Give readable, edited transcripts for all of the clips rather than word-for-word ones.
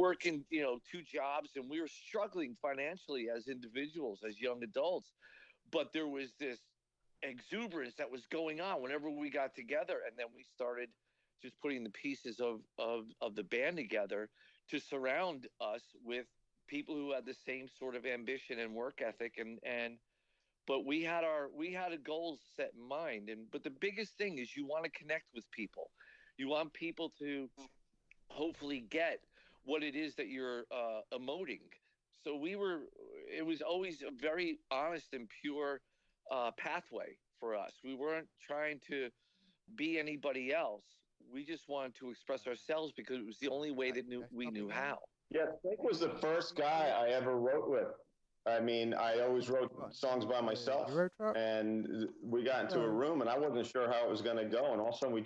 working, two jobs, and we were struggling financially as individuals, as young adults. But there was this exuberance that was going on whenever we got together, and then we started just putting the pieces of the band together to surround us with people who had the same sort of ambition and work ethic, and but we had a goal set in mind. And but the biggest thing is you want to connect with people. You want people to hopefully get what it is that you're emoting. So it was always a very honest and pure pathway for us. We weren't trying to be anybody else. We just wanted to express ourselves because it was the only way that we knew how. Yeah, Snake was the first guy I ever wrote with. I mean, I always wrote songs by myself, and we got into a room, and I wasn't sure how it was going to go, and all of a sudden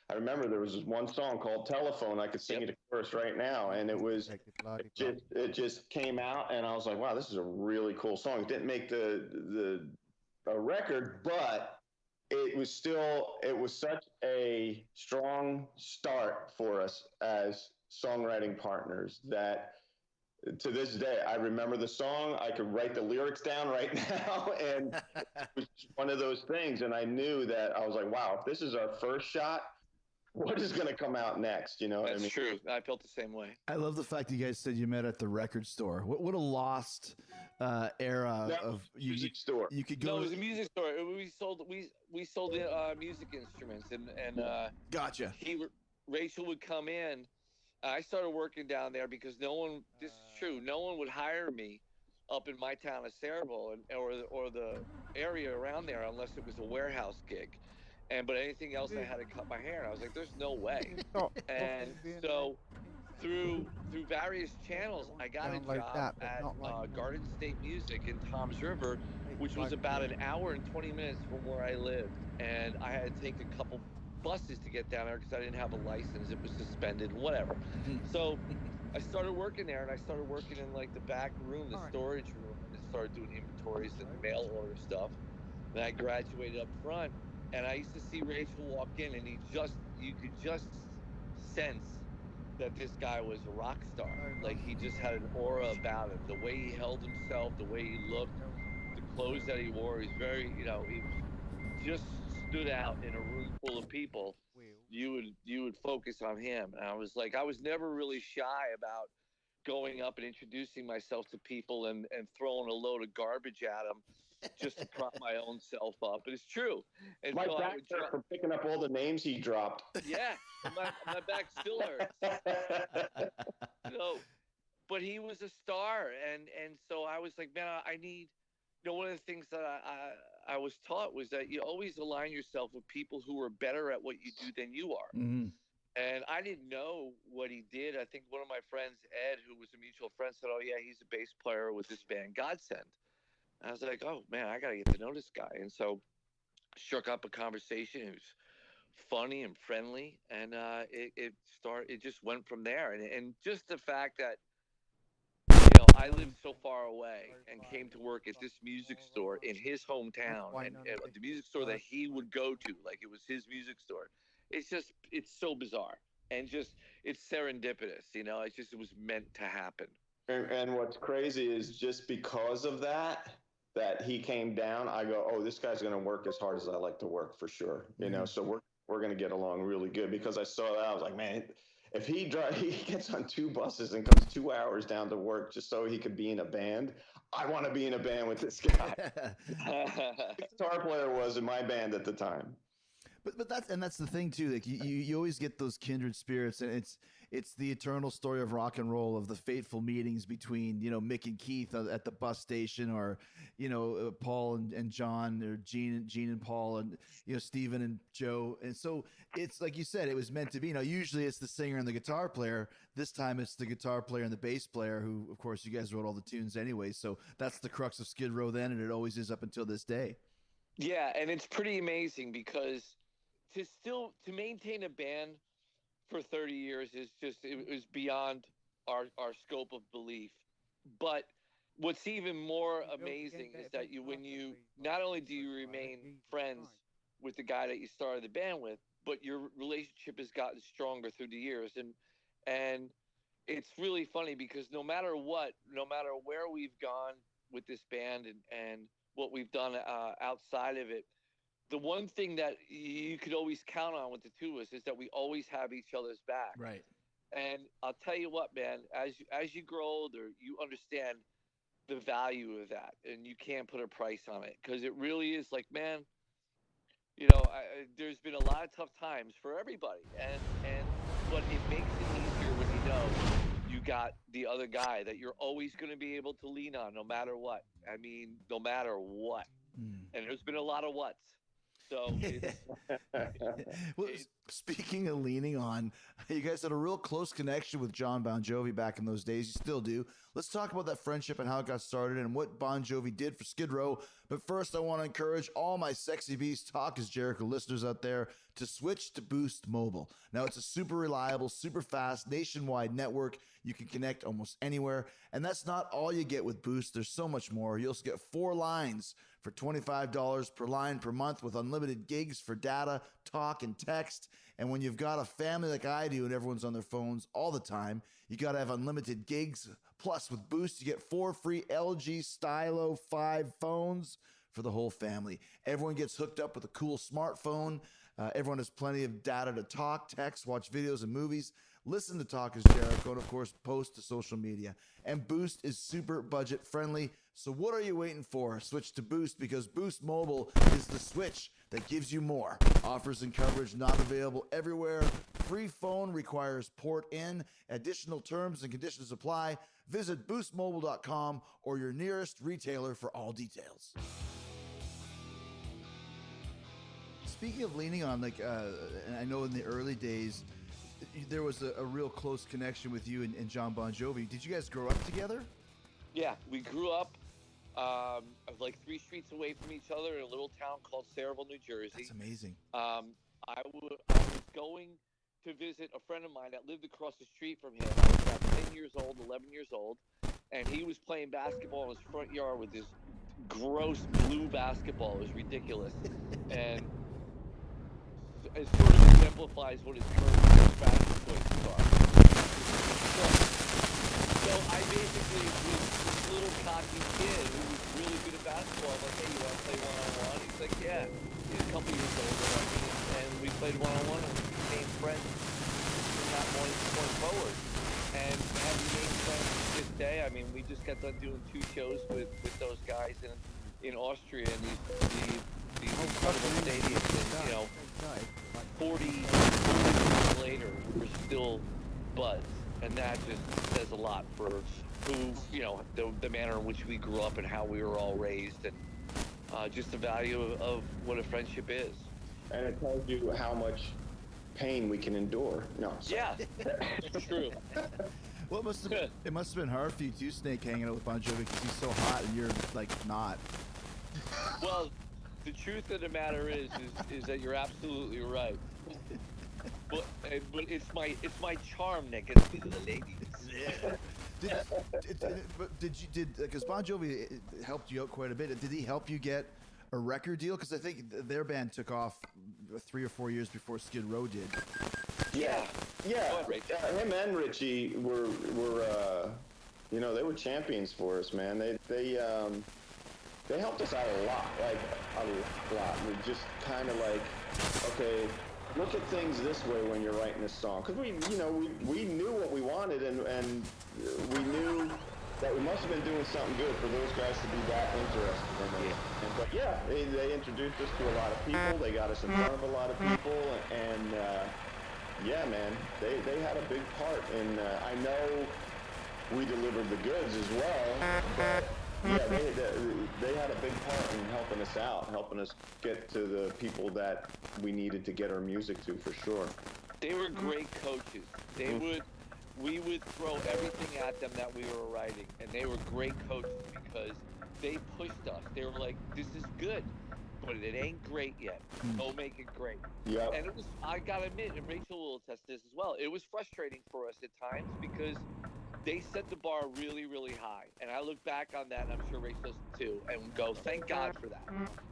I remember there was this one song called "Telephone." I could sing you the chorus right now, and it just came out, and I was like, wow, this is a really cool song. It didn't make the a record, but it was such a strong start for us as songwriting partners that to this day I remember the song. I could write the lyrics down right now, and it was one of those things. And I knew that I was like, wow, if this is our first shot, what is going to come out next? You know what I That's mean? true. I felt the same way. I love the fact you guys said you met at the record store. What a lost era That of music store. You could No, go. it was a music store. We sold music instruments, and Gotcha. Rachel would come in. I started working down there because no one. This is true. No one would hire me up in my town of Saraville or the area around there unless it was a warehouse gig. But anything else, I had to cut my hair. And I was like, "There's no way." And so through various channels, I got a job at Garden State Music in Toms River, which was about an hour and 20 minutes from where I lived. And I had to take a couple buses to get down there because I didn't have a license. It was suspended, whatever. So I started working there, and I started working in like the back room, the storage room, and I started doing inventories and mail order stuff. Then I graduated up front, and I used to see Rachel walk in, and you could just sense that this guy was a rock star. Like he just had an aura about him. The way he held himself, the way he looked, the clothes that he wore. He's very, he just stood out in a room full of people. You would focus on him. And I was never really shy about going up and introducing myself to people and throwing a load of garbage at them just to prop my own self up. But it's true. And My so I back would hurt from picking up all the names he dropped. yeah, my back still hurts. So, but he was a star, and so I was like, man, I need. One of the things that I was taught was that you always align yourself with people who are better at what you do than you are. Mm-hmm. And I didn't know what he did. I think one of my friends, Ed, who was a mutual friend, said, "Oh yeah, he's a bass player with this band, Godsend." And I was like, "Oh man, I gotta get to know this guy." And so struck up a conversation. It was funny and friendly, and it just went from there. And just the fact that I lived so far away and came to work at this music store in his hometown, and the music store that he would go to, like it was his music store. It's so bizarre, and just it's serendipitous. It was meant to happen. And what's crazy is just because of that he came down, I go, oh, this guy's going to work as hard as I like to work for sure. So we're going to get along really good because I saw that. I was like, man, if he gets on two buses and comes 2 hours down to work just so he could be in a band, I want to be in a band with this guy. The guitar player was in my band at the time. But that's the thing too. Like you always get those kindred spirits, and it's the eternal story of rock and roll, of the fateful meetings between Mick and Keith at the bus station, or Paul and John, or Gene and Paul, and Stephen and Joe. And so it's like you said, it was meant to be. Usually it's the singer and the guitar player. This time it's the guitar player and the bass player, who of course you guys wrote all the tunes anyway. So that's the crux of Skid Row then, and it always is up until this day. Yeah, and it's pretty amazing because to maintain a band for 30 years is just it was beyond our scope of belief. But what's even more amazing is that when you not only do you remain friends with the guy that you started the band with, but your relationship has gotten stronger through the years. And it's really funny because no matter where we've gone with this band and what we've done outside of it, the one thing that you could always count on with the two of us is that we always have each other's back. Right. And I'll tell you what, man, as you grow older, you understand the value of that, and you can't put a price on it because it really is like, man, there's been a lot of tough times for everybody, but it makes it easier when you know you got the other guy that you're always going to be able to lean on, no matter what. I mean, no matter what. And there's been a lot of whats. So well, speaking of leaning on, you guys had a real close connection with John Bon Jovi back in those days. You still do. Let's talk about that friendship and how it got started and what Bon Jovi did for Skid Row. But first, I want to encourage all my Sexy Beast Talk is Jericho listeners out there to switch to Boost Mobile. Now, it's a super reliable, super fast, nationwide network. You can connect almost anywhere. And that's not all you get with Boost. There's so much more. You'll also get 4 lines for $25 per line per month with unlimited gigs for data, talk, and text. And when you've got a family like I do and everyone's on their phones all the time, you got to have unlimited gigs. Plus, with Boost, you get 4 free LG Stylo 5 phones for the whole family. Everyone gets hooked up with a cool smartphone. Everyone has plenty of data to talk, text, watch videos and movies, listen to Talk is Jericho, and of course, post to social media. And Boost is super budget friendly. So what are you waiting for? Switch to Boost because Boost Mobile is the switch that gives you more. Offers and coverage not available everywhere. Free phone requires port in. Additional terms and conditions apply. Visit boostmobile.com or your nearest retailer for all details. Speaking of leaning on, and I know in the early days, there was a real close connection with you and John Bon Jovi. Did you guys grow up together? Yeah, we grew up like 3 streets away from each other in a little town called Sayreville, New Jersey. That's amazing. I was going to visit a friend of mine that lived across the street from him. I was about 10 years old, 11 years old, and he was playing basketball in his front yard with this gross blue basketball. It was ridiculous. And it sort of exemplifies what his current fashion choices are. So I basically was this little cocky kid who was really good at basketball. I'm like, hey, you want to play one-on-one? He's like, yeah. He's a couple years older than me, and we played one-on-one, and we became friends from that point forward. And have remained friends to this day. I mean, we just got done doing 2 shows with those guys in Austria, and these incredible stadiums, and 40 years later, we're still buds, and that just says a lot for who, the manner in which we grew up and how we were all raised, and just the value of what a friendship is. And it tells you how much pain we can endure. No. Sorry. Yeah, it's true. Well, it must have been hard for you too, Snake, hanging out with Bon Jovi because he's so hot and you're like not. Well, the truth of the matter is that you're absolutely right. But it's my charm that gets me to the ladies. Yeah. Because Bon Jovi helped you out quite a bit. Did he help you get a record deal? Because I think their band took off 3 or 4 years before Skid Row did. Yeah. Him and Richie were they were champions for us, man. They helped us out a lot, like a lot. We just kind of like, okay, look at things this way when you're writing this song, because we knew what we wanted, and we knew that we must have been doing something good for those guys to be that interested in it. But yeah, they introduced us to a lot of people. They got us in front of a lot of people, and yeah, man, they had a big part in. I know we delivered the goods as well, but yeah, they had a big part in helping us out, helping us get to the people that we needed to get our music to, for sure. They were great coaches. We would throw everything at them that we were writing, and they were great coaches because they pushed us. They were like, this is good, but it ain't great yet. Go make it great. Yeah. And it was, I gotta admit, and Rachel will attest this as well, it was frustrating for us at times because they set the bar really, really high. And I look back on that, and I'm sure Rachel does too, and go, thank God for that.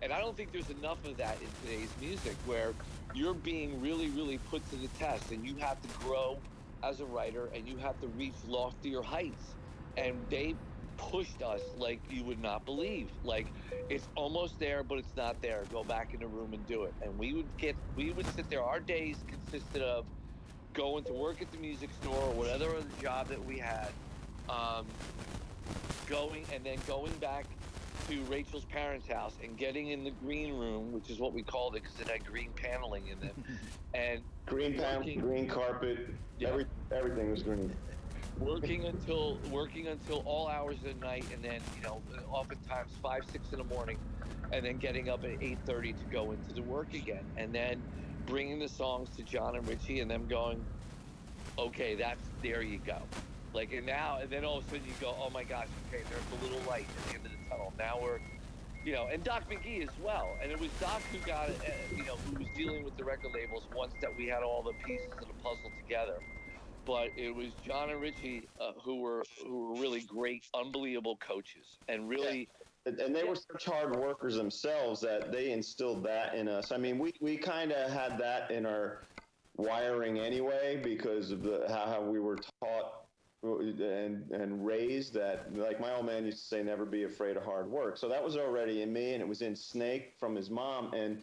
And I don't think there's enough of that in today's music where you're being really, really put to the test, and you have to grow as a writer, and you have to reach loftier heights. And they pushed us like you would not believe. Like, it's almost there, but it's not there. Go back in the room and do it. And we would sit there. Our days consisted of going to work at the music store or whatever other job that we had, going back to Rachel's parents' house and getting in the green room, which is what we called it because it had green paneling in it, and green paneling, green carpet, everything was green. Working until all hours of the night, and then oftentimes 5, 6 in the morning, and then getting up at 8:30 to go into the work again, and then bringing the songs to John and Richie, and them going, okay, there you go. Like, and then all of a sudden you go, oh my gosh, okay, there's a little light at the end of the tunnel. Now we're, and Doc McGee as well. And it was Doc who got it, who was dealing with the record labels once that we had all the pieces of the puzzle together. But it was John and Richie who were really great, unbelievable coaches, and really. Yeah. And they were such hard workers themselves that they instilled that in us. I mean, we kind of had that in our wiring anyway because of how we were taught and raised, that, like, my old man used to say, never be afraid of hard work. So that was already in me, and it was in Snake from his mom. And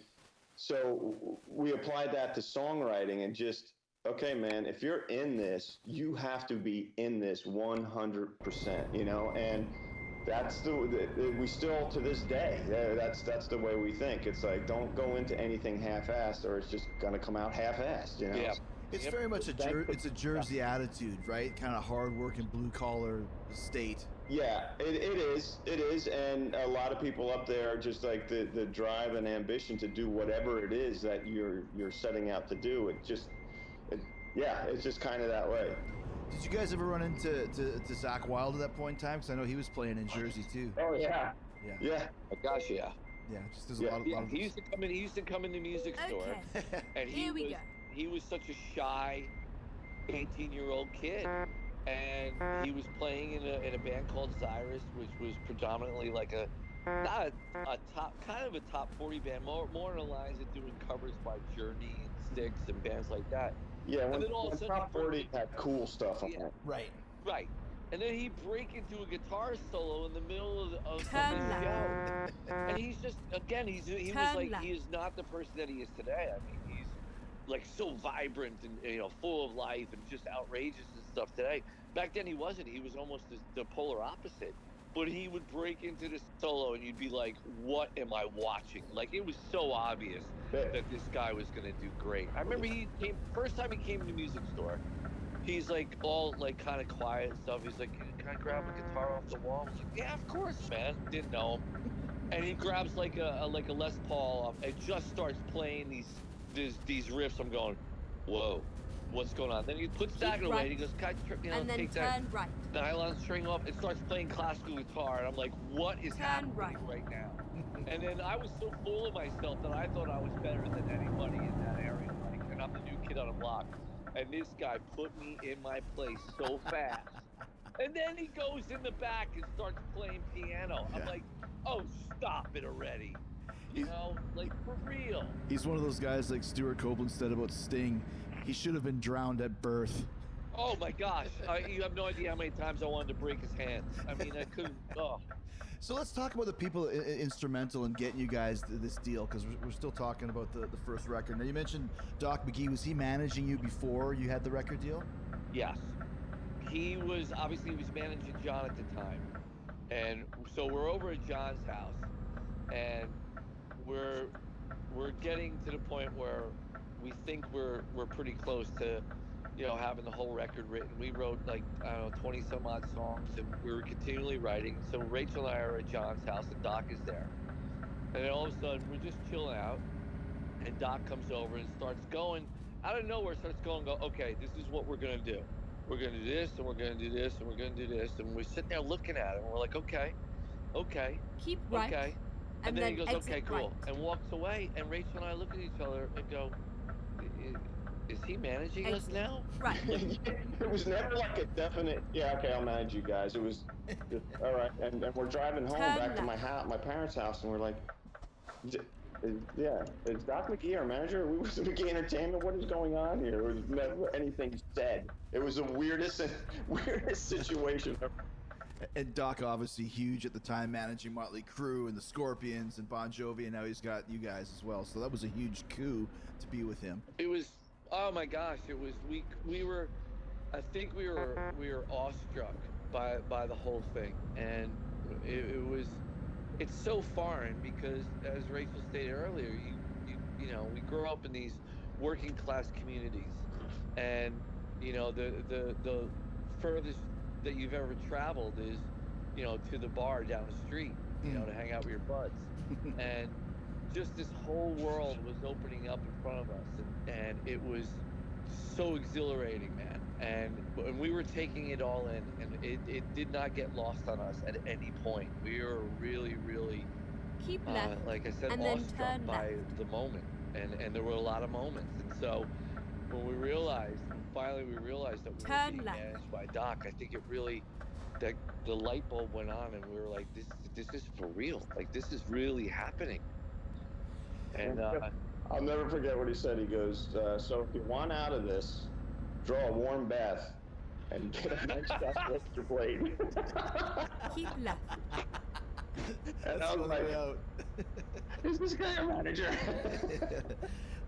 so we applied that to songwriting and just, okay, man, if you're in this, you have to be in this 100%, and that's we still, to this day, that's the way we think. It's like, don't go into anything half-assed, or it's just going to come out half-assed, Yeah. It's very much it's a Jersey attitude, right? Kind of hard-working, blue-collar state. Yeah, it is, and a lot of people up there are just like the drive and ambition to do whatever it is that you're setting out to do. It's just kind of that way. Did you guys ever run into Zakk Wylde at that point in time? Because I know he was playing in Jersey too. Oh yeah. Oh, gosh, yeah. Yeah, just there's a lot of. He used to come in the music store, and he was such a shy 18-year-old kid, and he was playing in a band called Cyrus, which was predominantly like not a top, kind of a top 40 band, more on the lines of doing covers by Journey and Styx and bands like that. Yeah, when top 40 had cool stuff on it. Right. And then he'd break into a guitar solo in the middle of the show, and he's just, again, he is not the person that he is today. I mean, he's like so vibrant and full of life and just outrageous and stuff today. Back then he wasn't. He was almost the polar opposite. But he would break into the solo, and you'd be like, what am I watching? Like, it was so obvious that this guy was going to do great. I remember first time he came to the music store, he's like all like kind of quiet and stuff. He's like, can I grab a guitar off the wall? I was like, yeah, of course, man. Didn't know him. And he grabs like a Les Paul and just starts playing these riffs. I'm going, whoa. What's going on? Then he puts that away and he goes, and then take turn right. The nylon string off and starts playing classical guitar. And I'm like, what is happening right now? And then I was so full of myself that I thought I was better than anybody in that area. Like, and I'm the new kid on the block. And this guy put me in my place so fast. And then he goes in the back and starts playing piano. I'm like, oh, stop it already. Like, for real. He's one of those guys like Stuart Copeland said about Sting. He should have been drowned at birth. Oh my gosh! You have no idea how many times I wanted to break his hands. I mean, I couldn't. Oh. So let's talk about the people instrumental in getting you guys this deal, because we're still talking about the first record. Now, you mentioned Doc McGee. Was he managing you before you had the record deal? Yes. He was managing John at the time, and so we're over at John's house, and we're getting to the point where we think we're pretty close to, having the whole record written. We wrote 20 some odd songs, and we were continually writing. So Rachel and I are at John's house, and Doc is there. And then all of a sudden, we're just chilling out, and Doc comes over and starts going, out of nowhere, okay, this is what we're going to do. We're going to do this, and we're going to do this, and we're going to do this. And we're sitting there looking at it, and we're like, okay. Keep right. Okay. And then he goes, okay, cool. Right. And walks away, and Rachel and I look at each other and go, is he managing us now? Right. It was never like a definite, okay, I'll manage you guys. It was, all right. And we're driving home back to my parents' house, and we're like, Is Doc McGee our manager? Are we with McGee Entertainment? What is going on here? There was never anything said. It was the weirdest situation ever. And Doc, obviously huge at the time, managing Motley Crue and the Scorpions and Bon Jovi, and now he's got you guys as well. So that was a huge coup to be with him. It was, oh my gosh, it was. We were, I think we were awestruck by the whole thing, and it was. It's so foreign because, as Rachel stated earlier, you know, we grow up in these working class communities, and you know the furthest that you've ever traveled is, you know, to the bar down the street, you know, to hang out with your buds, and just this whole world was opening up in front of us, and it was so exhilarating, man. And we were taking it all in, and it did not get lost on us at any point. We were really, really, keep left, like I said, and then awestruck turn by left. the moment, and there were a lot of moments. And so when we finally realized that we were being managed by Doc, I think it really, that the light bulb went on, and we were like, this is for real. Like, this is really happening. And I'll never forget what he said. He goes, so if you want out of this, draw a warm bath and get a nice extra blade. Keep left. And I was like, is this guy a manager?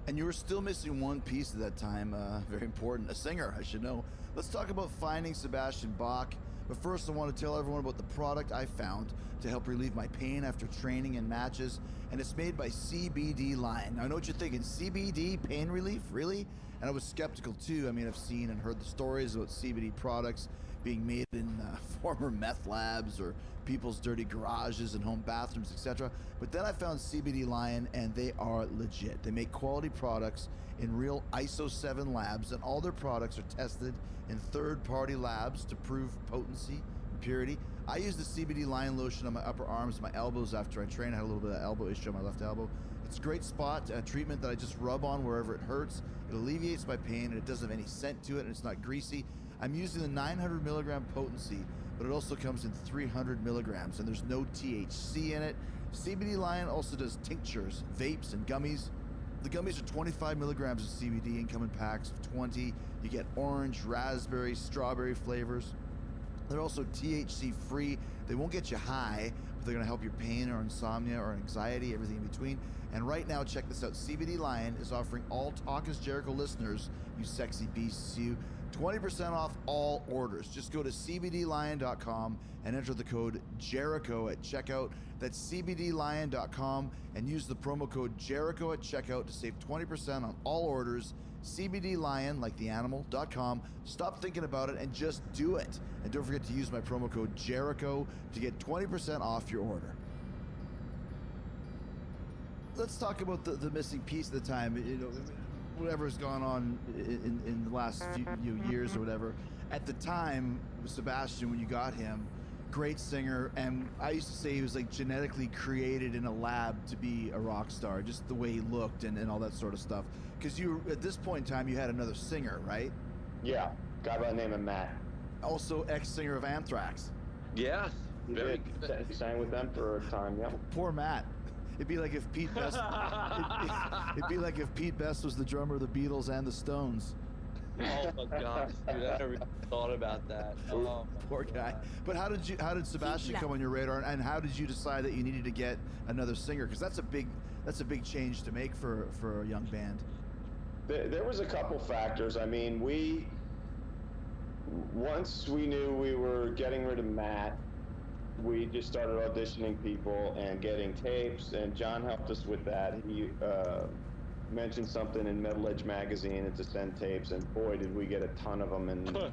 And you were still missing one piece at that time, very important, a singer, I should know. Let's talk about finding Sebastian Bach. But first, I want to tell everyone about the product I found to help relieve my pain after training and matches, and it's made by CBD Lion. Now, I know what you're thinking, CBD pain relief, really? And I was skeptical too. I mean, I've seen and heard the stories about CBD products being made in former meth labs or people's dirty garages and home bathrooms, etc. But then I found CBD Lion, and they are legit. They make quality products in real ISO 7 labs, and all their products are tested in third-party labs to prove potency and purity. I use the CBD Lion lotion on my upper arms and my elbows after I train. I had a little bit of elbow issue on my left elbow. It's a great spot, a treatment that I just rub on wherever it hurts. It alleviates my pain, and it doesn't have any scent to it, and it's not greasy. I'm using the 900 milligram potency, but it also comes in 300 milligrams, and there's no THC in it. CBD Lion also does tinctures, vapes, and gummies. The gummies are 25 milligrams of CBD and come in packs of 20. You get orange, raspberry, strawberry flavors. They're also THC free. They won't get you high, but they're gonna help your pain or insomnia or anxiety, everything in between. And right now, check this out. CBD Lion is offering all Talk is Jericho listeners, you sexy beasts, you, 20% off all orders. Just go to cbdlion.com and enter the code Jericho at checkout. That's cbdlion.com and use the promo code Jericho at checkout to save 20% on all orders. cbdlion, like the animal.com. Stop thinking about it and just do it. And don't forget to use my promo code Jericho to get 20% off your order. Let's talk about the missing piece of the time. You know, whatever's gone on in the last few years or whatever. At the time, Sebastian, when you got him, great singer, and I used to say he was like genetically created in a lab to be a rock star, just the way he looked and all that sort of stuff. Because you, at this point in time, you had another singer, right? Yeah, guy by the name of Matt. Also ex-singer of Anthrax. Yes, very good. Sang with them for a time, yeah. Poor Matt. It'd be like if Pete Best. It'd be like if Pete Best was the drummer of the Beatles and the Stones. Oh my gosh, dude! I never even thought about that. Oh, poor guy. But how did Sebastian come on your radar, and how did you decide that you needed to get another singer? Because that's a big change to make for a young band. There was a couple factors. I mean, once we knew we were getting rid of Matt, we just started auditioning people and getting tapes, and John helped us with that. He mentioned something in Metal Edge magazine and to send tapes, and boy, did we get a ton of them. And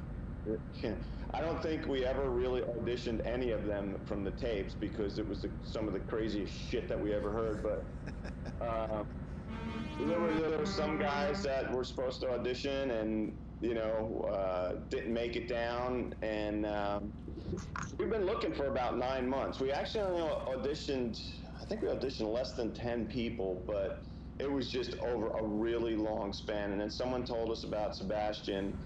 I don't think we ever really auditioned any of them from the tapes because it was some of the craziest shit that we ever heard. But there were some guys that were supposed to audition and didn't make it down, and we've been looking for about 9 months. We actually only auditioned, I think we auditioned less than 10 people, but it was just over a really long span. And then someone told us about Sebastian,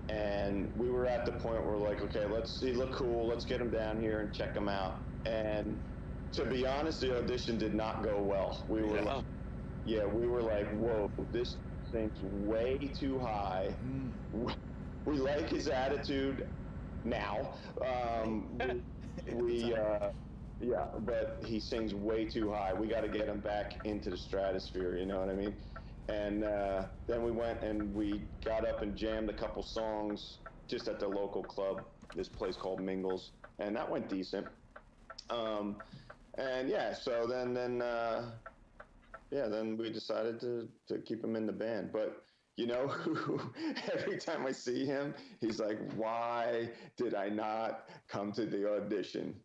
and we were at the point where we're like, okay, he look cool, let's get him down here and check him out. And to be honest, the audition did not go well. We were like, yeah, we were like, whoa, this thing's way too high. We like his attitude now. Yeah, but he sings way too high. We got to get him back into the stratosphere. You know what I mean? And then we went and we got up and jammed a couple songs just at the local club, this place called Mingles, and that went decent. And yeah, so then we decided to keep him in the band. But you know, every time I see him, he's like, "Why did I not come to the audition?"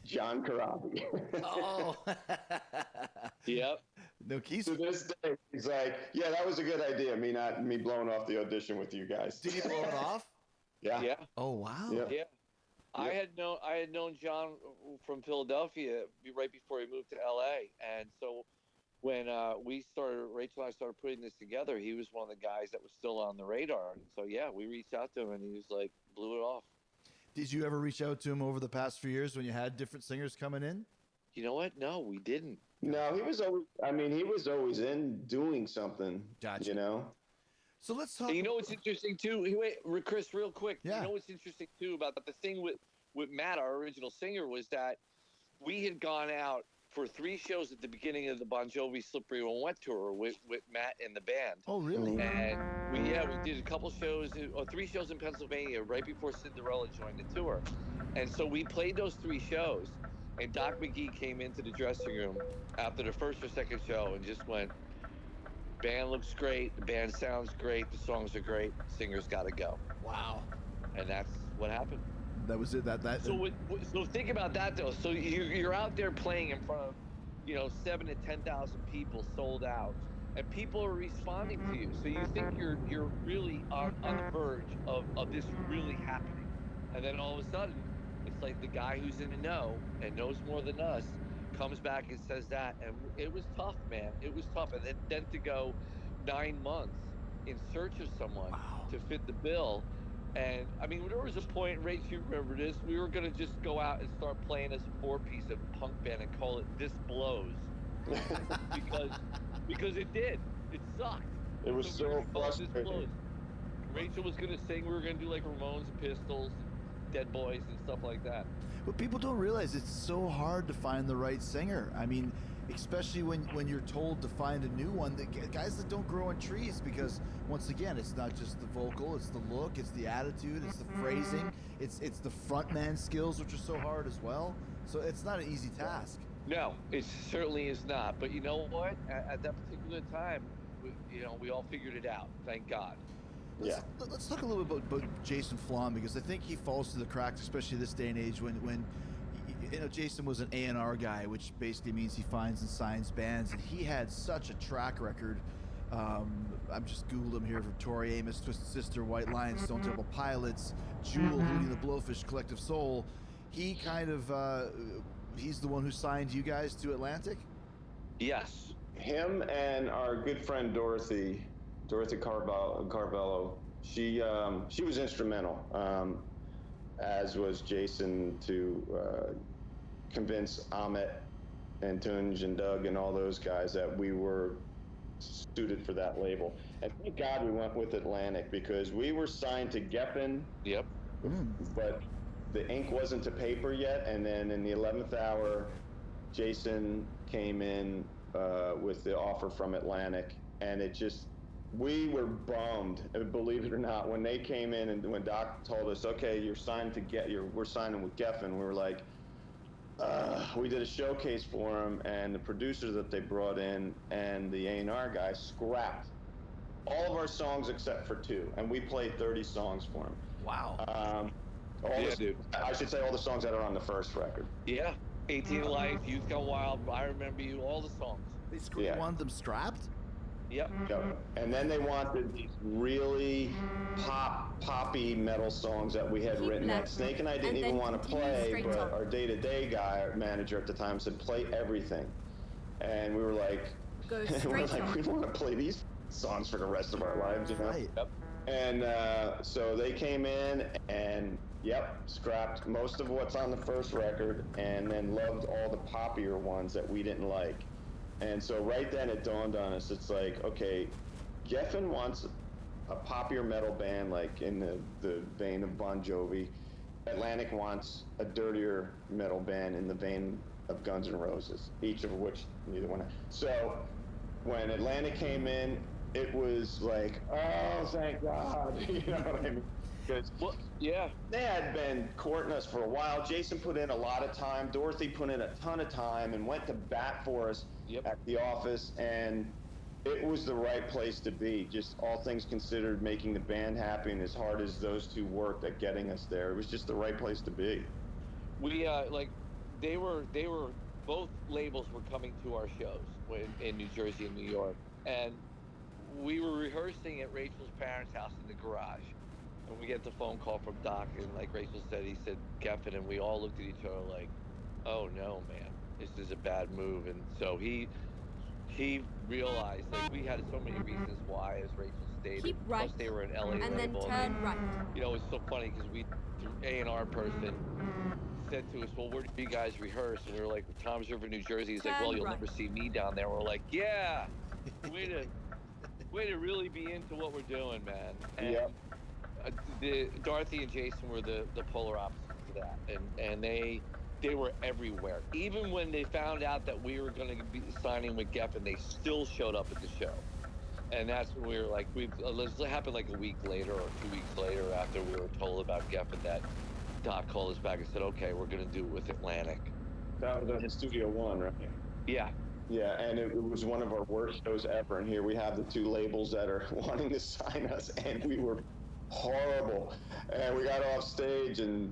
John Corabi. Oh. Yep. No, Keith. To this day, he's like, "Yeah, that was a good idea. Me blowing off the audition with you guys." Did he blow it off? Yeah. Yeah. Oh wow. Yeah. I had known John from Philadelphia right before he moved to LA, and so when Rachel and I started putting this together, he was one of the guys that was still on the radar. And so yeah, we reached out to him, and he was like, blew it off. Did you ever reach out to him over the past few years when you had different singers coming in? You know what? No, we didn't. No, he was always in doing something. Gotcha. You know. So let's talk. And you know what's interesting too? Wait, Chris, real quick. Yeah. You know what's interesting too about the thing with Matt, our original singer, was that we had gone out for 3 shows at the beginning of the Bon Jovi Slippery When Wet tour with Matt and the band. Oh, really? And we did a couple shows, or 3 shows in Pennsylvania right before Cinderella joined the tour. And so we played those 3 shows, and Doc McGee came into the dressing room after the first or second show and just went, "Band looks great, the band sounds great, the songs are great, singer's got to go." Wow. And that's what happened. That was it. So think about that though. So you're out there playing in front of, 7,000 to 10,000 people, sold out, and people are responding to you. So you think you're really on the verge of this really happening, and then all of a sudden, it's like the guy who's in the know and knows more than us comes back and says that, and it was tough, man. It was tough, and then to go 9 months in search of someone to fit the bill. And I mean, there was a point, Rach, you remember this, we were going to just go out and start playing as a 4-piece of a punk band and call it This Blows. because it did. It sucked. It was so frustrating. Rachel was going to sing, we were going to do like Ramones and Pistols and Dead Boys and stuff like that. But people don't realize it's so hard to find the right singer. I mean, especially when you're told to find a new one, the guys that don't grow on trees, because once again, it's not just the vocal, it's the look, it's the attitude, it's the phrasing, it's the frontman skills, which are so hard as well. So it's not an easy task. No, it certainly is not. But you know what? At that particular time, we all figured it out. Thank God. Let's talk a little bit about Jason Flom, because I think he falls through the cracks, especially this day and age when Jason was an A&R guy, which basically means he finds and signs bands, and he had such a track record. I'm just Googled him here from Tori Amos, Twisted Sister, White Lion, Stone Temple Pilots, Jewel, Hootie and the Blowfish, Collective Soul. He kind of, he's the one who signed you guys to Atlantic? Yes. Him and our good friend Dorothy Carvello. She was instrumental, as was Jason, to convince Ahmet and Tunj and Doug and all those guys that we were suited for that label. And thank God we went with Atlantic, because we were signed to Geffen. Yep. But the ink wasn't to paper yet, and then in the 11th hour, Jason came in with the offer from Atlantic, and we were bummed, believe it or not, when they came in and when Doc told us, okay, we're signing with Geffen. We were like, we did a showcase for them, and the producers that they brought in and the A&R guy scrapped all of our songs except for 2, and we played 30 songs for them. Wow. Dude. I should say all the songs that are on the first record. Yeah. 18 Life, Youth Gone Wild, I Remember You, all the songs. They wanted them strapped? Yep. And then they wanted these really poppy metal songs that we had written that Snake and I didn't even want to play, but our day-to-day guy, our manager at the time, said play everything. And we were like, we want to play these songs for the rest of our lives, you know? Right. Yep. And so they came in and scrapped most of what's on the first record, and then loved all the poppier ones that we didn't like. And so right then it dawned on us. It's like, okay, Geffen wants a poppier metal band, like in the vein of Bon Jovi. Atlantic wants a dirtier metal band in the vein of Guns N' Roses, each of which neither one. So when Atlantic came in, it was like, oh, thank God. You know what I mean? Because they had been courting us for a while. Jason put in a lot of time. Dorothy put in a ton of time and went to bat for us at the office. And it was the right place to be. Just all things considered, making the band happy, and as hard as those two worked at getting us there, it was just the right place to be. We they were both labels were coming to our shows in New Jersey and New York, and we were rehearsing at Rachel's parents' house in the garage. And we get the phone call from Doc, and like Rachel said, he said Geffen, and we all looked at each other like, oh no, man, this is a bad move. And so he realized, like, we had so many reasons why, as Rachel stated. Keep right. Plus they were an LA and label. Then turn right. You know, it's so funny because the A&R person said to us, well, where do you guys rehearse? And we were like, Tom's River, New Jersey. He's like, well, you'll never see me down there. We're like, yeah, way to really be into what we're doing, man. And Dorothy and Jason were the polar opposites to that, and they were everywhere. Even when they found out that we were going to be signing with Geffen, they still showed up at the show. And that's when we were like, it happened like a week later or 2 weeks later after we were told about Geffen that Doc called us back and said, okay, we're going to do it with Atlantic. That was at Studio One, right? Yeah. Yeah, and it was one of our worst shows ever. And here we have the two labels that are wanting to sign us, and we were horrible. And we got off stage, and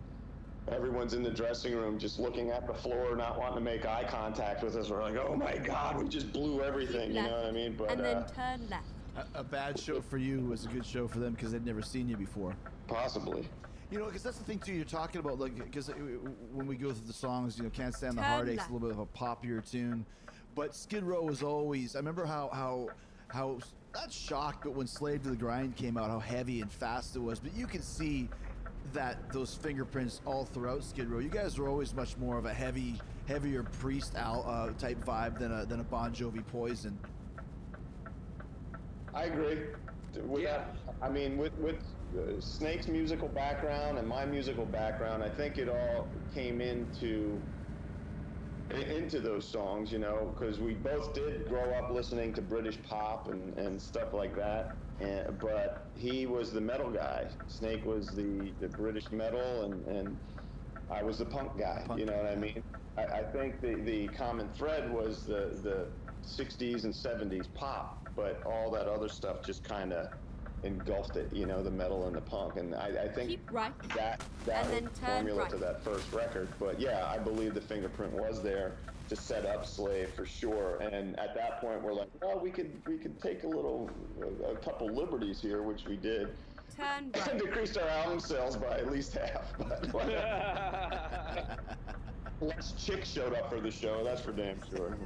everyone's in the dressing room just looking at the floor, not wanting to make eye contact with us. We're like, oh my God, we just blew everything, you know what I mean? But and then turn left. A bad show for you was a good show for them because they'd never seen you before. Possibly. You know, because that's the thing too. You're talking about, like, because when we go through the songs, you know, Can't Stand the Heartache's a little bit of a poppier tune, but Skid Row was always. I remember how not shocked, but when Slave to the Grind came out, how heavy and fast it was. But you can see that those fingerprints all throughout Skid Row. You guys were always much more of a heavier Priest type vibe than a Bon Jovi Poison. I agree with that. I mean, with Snake's musical background and my musical background, I think it all came into those songs, you know, because we both did grow up listening to British pop and stuff like that. But he was the metal guy. Snake was the British metal, and I was the punk guy. You know what I mean? I think the common thread was the 60s and 70s pop, but all that other stuff just kind of engulfed it, you know, the metal and the punk. And I think that was the formula to that first record. But yeah, I believe the fingerprint was there to set up Slave for sure. And at that point, we're like, well, we could take a couple liberties here, which we did. Turn right. And decreased our album sales by at least half. But less chicks showed up for the show, that's for damn sure.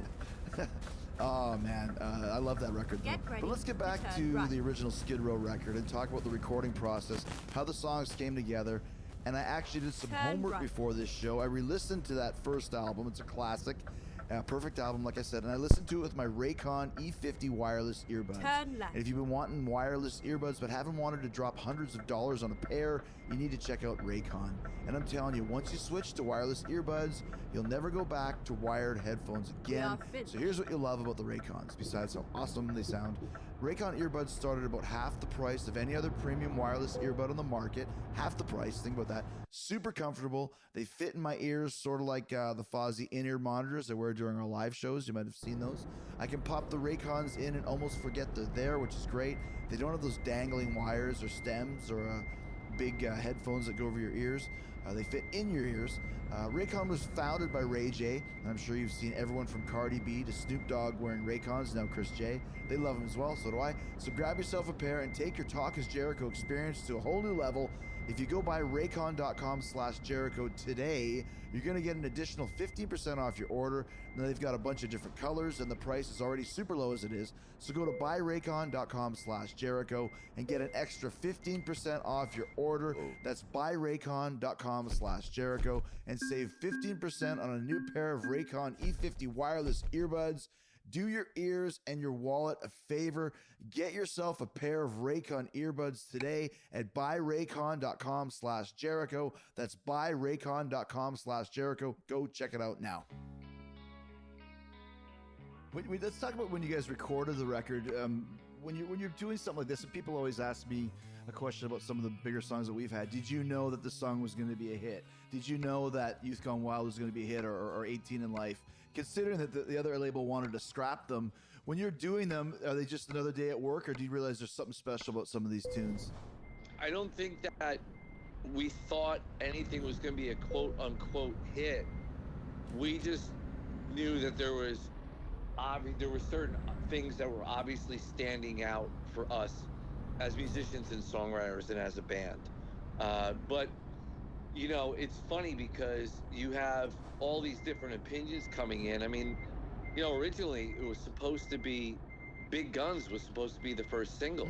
Oh man, I love that record though. But let's get back to the original Skid Row record and talk about the recording process, how the songs came together. And I actually did some homework before this show. I re-listened to that first album. It's a classic, perfect album, like I said. And I listened to it with my Raycon E50 wireless earbuds. And if you've been wanting wireless earbuds but haven't wanted to drop hundreds of dollars on a pair, you need to check out Raycon. And I'm telling you, once you switch to wireless earbuds, you'll never go back to wired headphones again. So here's what you'll love about the Raycons, besides how awesome they sound. Raycon earbuds start at about half the price of any other premium wireless earbud on the market. Half the price, think about that. Super comfortable. They fit in my ears, sort of like the Fozzy in-ear monitors I wear during our live shows. You might have seen those. I can pop the Raycons in and almost forget they're there, which is great. They don't have those dangling wires or stems or big headphones that go over your ears. They fit in your ears. Raycon was founded by Ray J, and I'm sure you've seen everyone from Cardi B to Snoop Dogg wearing Raycons, now Chris J. They love them as well, so do I. So grab yourself a pair and take your Talk is Jericho experience to a whole new level. If you go by raycon.com/Jericho today, you're going to get an additional 15% off your order. Now they've got a bunch of different colors, and the price is already super low as it is. So go to buyraycon.com/Jericho and get an extra 15% off your order. That's buyraycon.com/Jericho and save 15% on a new pair of Raycon E50 wireless earbuds. Do your ears and your wallet a favor. Get yourself a pair of Raycon earbuds today at buyraycon.com/Jericho. That's buyraycon.com/Jericho. Go check it out now. Let's talk about when you guys recorded the record. When you're doing something like this, and people always ask me a question about some of the bigger songs that we've had. Did you know that the song was going to be a hit? Did you know that Youth Gone Wild was going to be a hit, or 18 in Life? Considering that the other label wanted to scrap them, when you're doing them, are they just another day at work, or do you realize there's something special about some of these tunes? I don't think that we thought anything was going to be a quote unquote hit. We just knew that there were certain things that were obviously standing out for us as musicians and songwriters and as a band. But you know, it's funny because you have all these different opinions coming in. I mean, you know, originally it was supposed to be Big Guns was supposed to be the first single.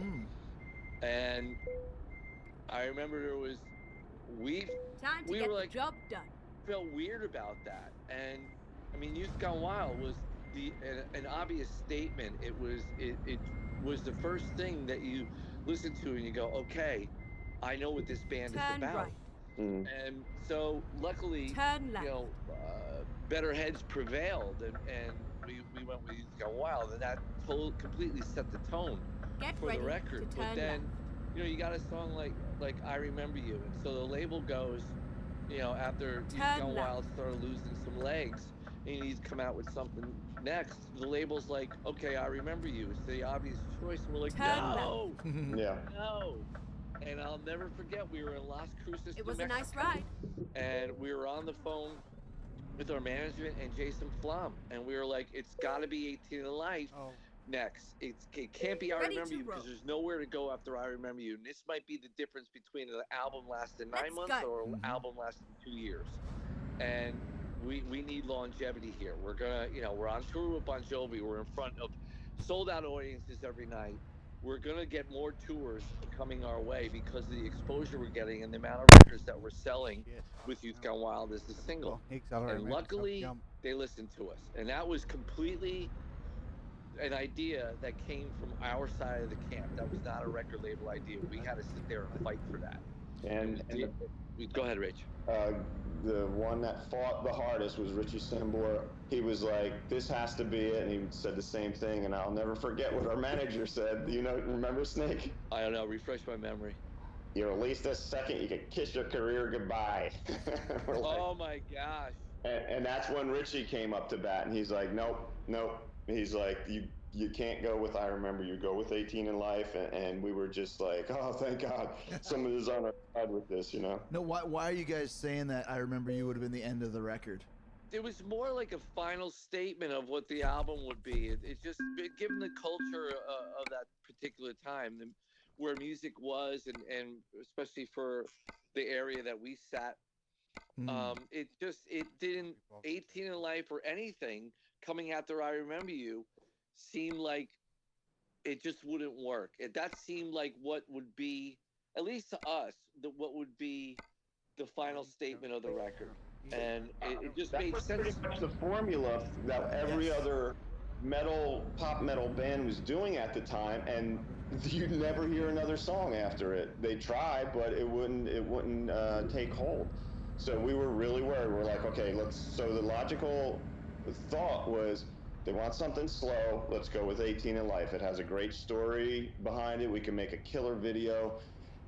And I remember we were like, the job done. Felt weird about that. And I mean, Youth Gone Wild was an obvious statement. It was the first thing that you listen to and you go, okay, I know what this band is about. Right. And so luckily, you know, better heads prevailed, and we went with Youth Gone Wild, and that completely set the tone for the record. But then, you know, you got a song like I Remember You, and so the label goes, you know, after Youth Gone Wild started losing some legs, and you need to come out with something next. The label's like, okay, I Remember You. It's the obvious choice. And we're like, no, no. And I'll never forget, we were in Las Cruces, It was New a Mexico, nice ride. and we were on the phone with our management and Jason Flom, and we were like, it's got to be 18 in Life next. It can't be I Remember You, because there's nowhere to go after I Remember You. And this might be the difference between an album lasting 9 months or an album lasting 2 years. And we need longevity here. We're gonna, you know, we're on tour with Bon Jovi. We're in front of sold out audiences every night. We're gonna get more tours coming our way because of the exposure we're getting and the amount of records that we're selling with Youth Gone Wild as the single. And luckily, they listened to us, and that was completely an idea that came from our side of the camp. That was not a record label idea. We had to sit there and fight for that. And go ahead, Rich. The one that fought the hardest was Richie Sambora. He was like, this has to be it, and he said the same thing, and I'll never forget what our manager said. You know, remember, Snake? I don't know, refresh my memory. You release this second, you can kiss your career goodbye. Oh my gosh. And that's when Richie came up to bat, and he's like, nope. He's like, you can't go with I Remember You, go with 18 in Life. And we were just like, oh, thank God someone is on our side with this, you know? No, why are you guys saying that I Remember You would have been the end of the record? It was more like a final statement of what the album would be. It's just, given the culture of that particular time, where music was, and especially for the area that we sat, it didn't, 18 in Life or anything coming after I Remember You seemed like it just wouldn't work. That seemed like what would be, at least to us, what would be the final statement of the record. And it just made sense. That's the formula that every other pop metal band was doing at the time, and you'd never hear another song after it. They tried, but it wouldn't take hold. So we were really worried. We're like, okay, so the logical thought was, they want something slow, let's go with 18 in Life. It has a great story behind it. We can make a killer video,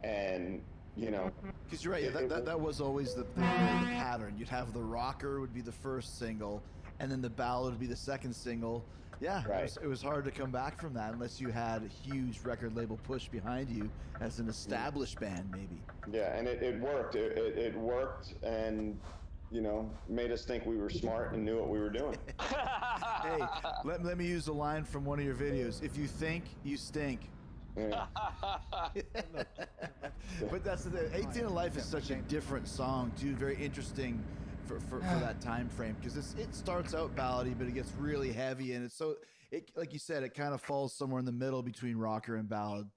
and you know, because you're right, that was always the pattern. You'd have the rocker would be the first single, and then the ballad would be the second single. Yeah, right. It was hard to come back from that unless you had a huge record label push behind you as an established band, maybe. Yeah, and it worked. It worked, and you know, made us think we were smart and knew what we were doing. Hey, let me use a line from one of your videos. If you think, you stink. Yeah. But that's the thing. 18 in Life is such a different song, too. Very interesting for that time frame, because it starts out ballady, but it gets really heavy, and like you said, it kind of falls somewhere in the middle between rocker and ballad.